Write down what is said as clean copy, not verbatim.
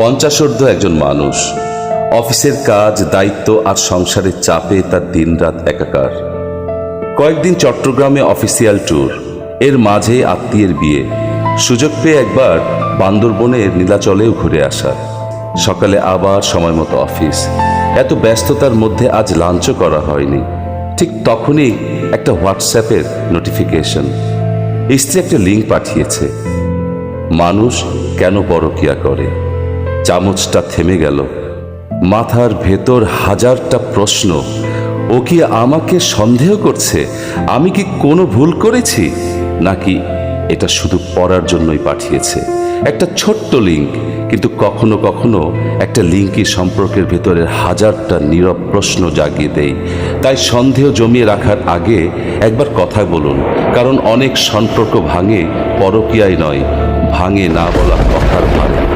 পঞ্চাশোর্ধ্ব একজন মানুষ, অফিসের কাজ, দায়িত্ব আর সংসারের চাপে তার দিনরাত একাকার। কয়েকদিন চট্টগ্রামে অফিসিয়াল ট্যুর, এর মাঝে আত্মীয়ের বিয়ে, সুযোগ পেয়ে একবার বান্দরবনের নীলাচলেও ঘুরে আসা। সকালে আবার সময় মতো অফিস। এত ব্যস্ততার মধ্যে আজ লাঞ্চও করা হয়নি। ঠিক তখনই একটা হোয়াটসঅ্যাপের নোটিফিকেশন। স্ত্রী একটা লিঙ্ক পাঠিয়েছে। মানুষ কেন পরকিয়া করে? চামচটা থেমে গেল। মাথার ভেতর হাজারটা প্রশ্ন। ও কি আমাকে সন্দেহ করছে? আমি কি কোনো ভুল করেছি? নাকি এটা শুধু পড়ার জন্যই পাঠিয়েছে? একটা ছোট্ট লিঙ্ক, কিন্তু কখনো কখনো একটা লিঙ্কই সম্পর্কের ভেতরের হাজারটা নীরব প্রশ্ন জাগিয়ে দেয়। তাই সন্দেহ জমিয়ে রাখার আগে একবার কথা বলুন, কারণ অনেক সম্পর্ক ভাঙে পরকীয়ায় নয়, ভাঙে না বলা কথার ভারে।